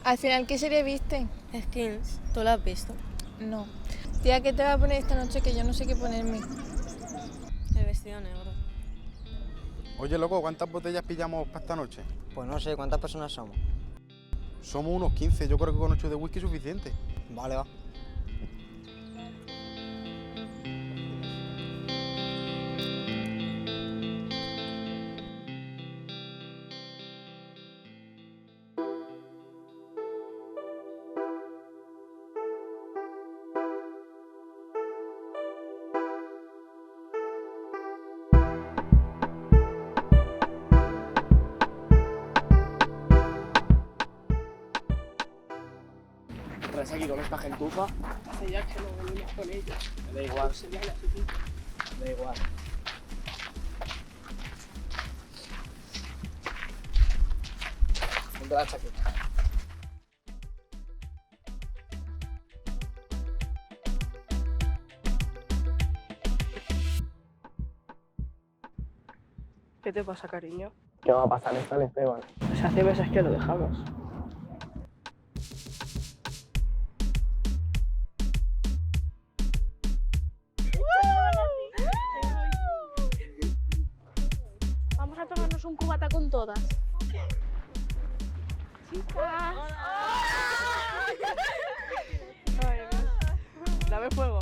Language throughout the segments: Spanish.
Al final, ¿qué serie viste? Skins, ¿tú la has visto? No. Tía, ¿qué te vas a poner esta noche? Que yo no sé qué ponerme. El vestido negro. Oye, loco, ¿cuántas botellas pillamos para esta noche? Pues no sé, ¿cuántas personas somos? Somos unos 15, yo creo que con 8 de whisky es suficiente. Vale, va. Traes aquí con esta gentuza. Hace ya que no venimos con ellos. Me da igual, Se llama así. me da igual. Ponte la chaqueta. ¿Qué te pasa, cariño? ¿Qué va a pasar? Está el Esteban. Pues hace meses que lo dejamos. Vamos a tomarnos un cubata con todas. Chicas. Dame fuego.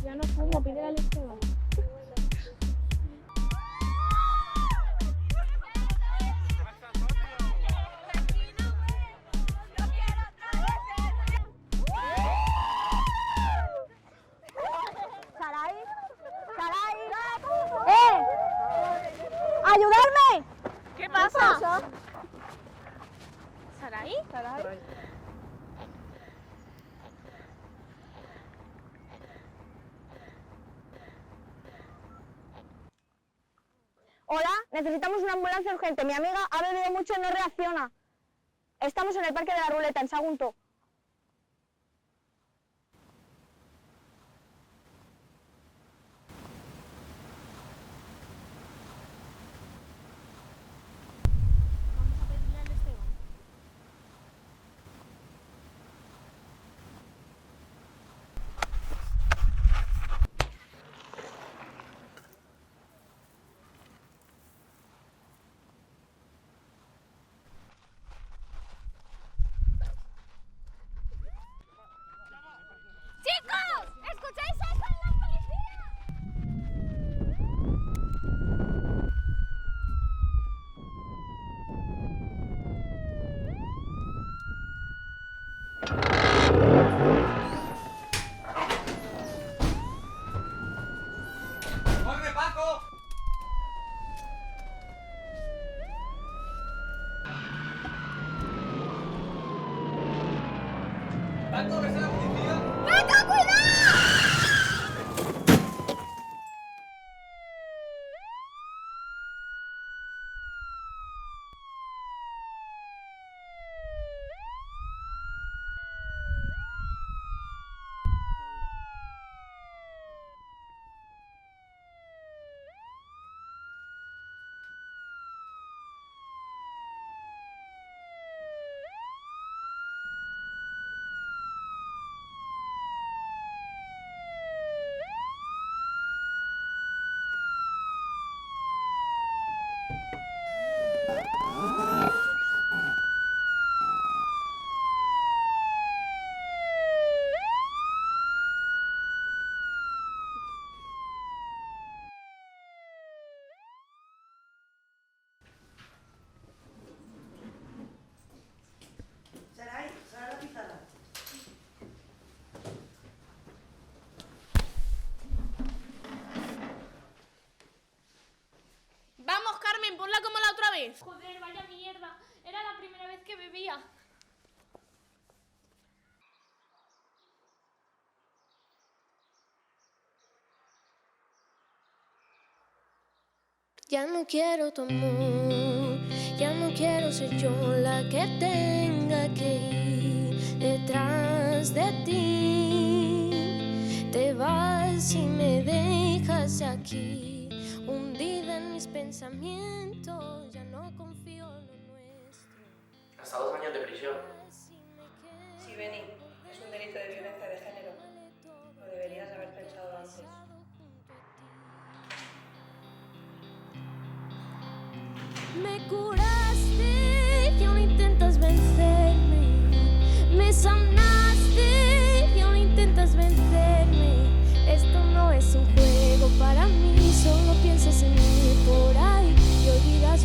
Ya no fumo, pídele al Esteban. ¡Sarai! ¡Sarai! ¡Ayudarme! ¿Qué pasa? ¿Sarai? Hola, necesitamos una ambulancia urgente. Mi amiga ha bebido mucho y no reacciona. Estamos en el Parque de la Ruleta, en Sagunto. Vamos a pedirle al Esteban. ¡Chicos! ¿Escucháis eso? ¡Es la policía! ¡Corre, Paco! ¡Paco, ves a la policía! ¡Paco, cuidado! Vamos, Carmen, ponla como la otra vez. Joder, vaya mierda. Era la primera vez que bebía. Ya no quiero tu amor, ya no quiero ser yo la que tenga que ir detrás de ti. Te vas y me dejas aquí, hundida en mis pensamientos, ya no confío en lo nuestro. Hasta 2 años de prisión.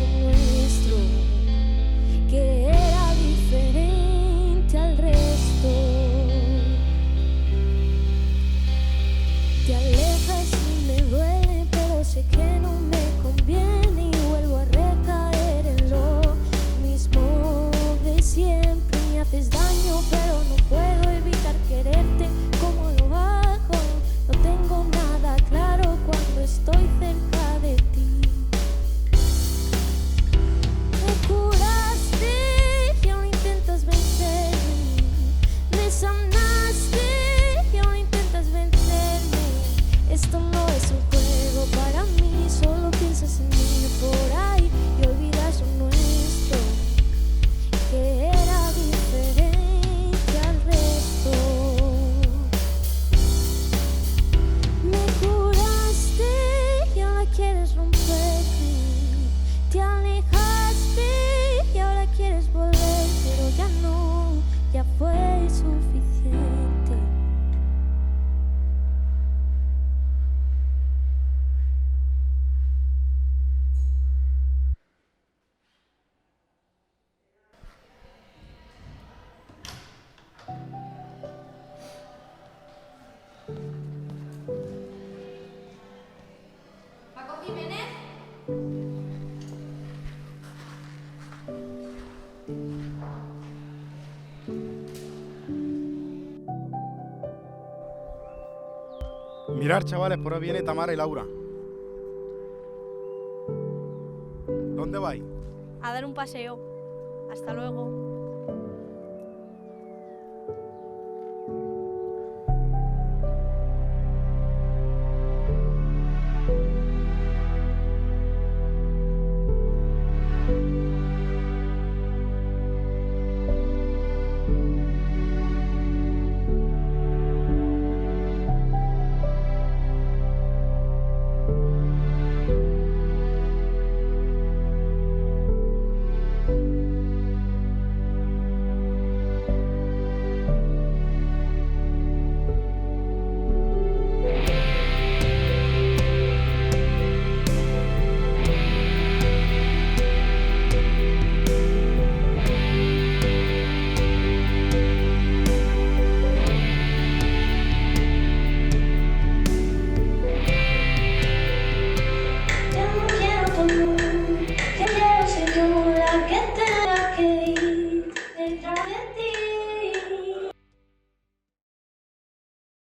olvidas lo nuestro, que era diferente al resto. Te alejas y me duele, pero sé que no me conviene y vuelvo a recaer en lo mismo de siempre. Me haces daño, pero no puedo evitar quererte como lo hago. No tengo nada claro cuando estoy cerca de ti. Me curaste y aún intentas vencerme. Me sanaste y aún intentas vencerme. Esto no es un juego para mí, solo piensas en mí por ahí y olvidas lo nuestro, que era diferente al resto. Me curaste y ahora quieres romperme. Te alejaste y ahora quieres volver, pero ya no, ya fue suficiente. Mirar, chavales, por ahí viene Tamara y Laura. ¿Dónde vais? A dar un paseo. Hasta luego.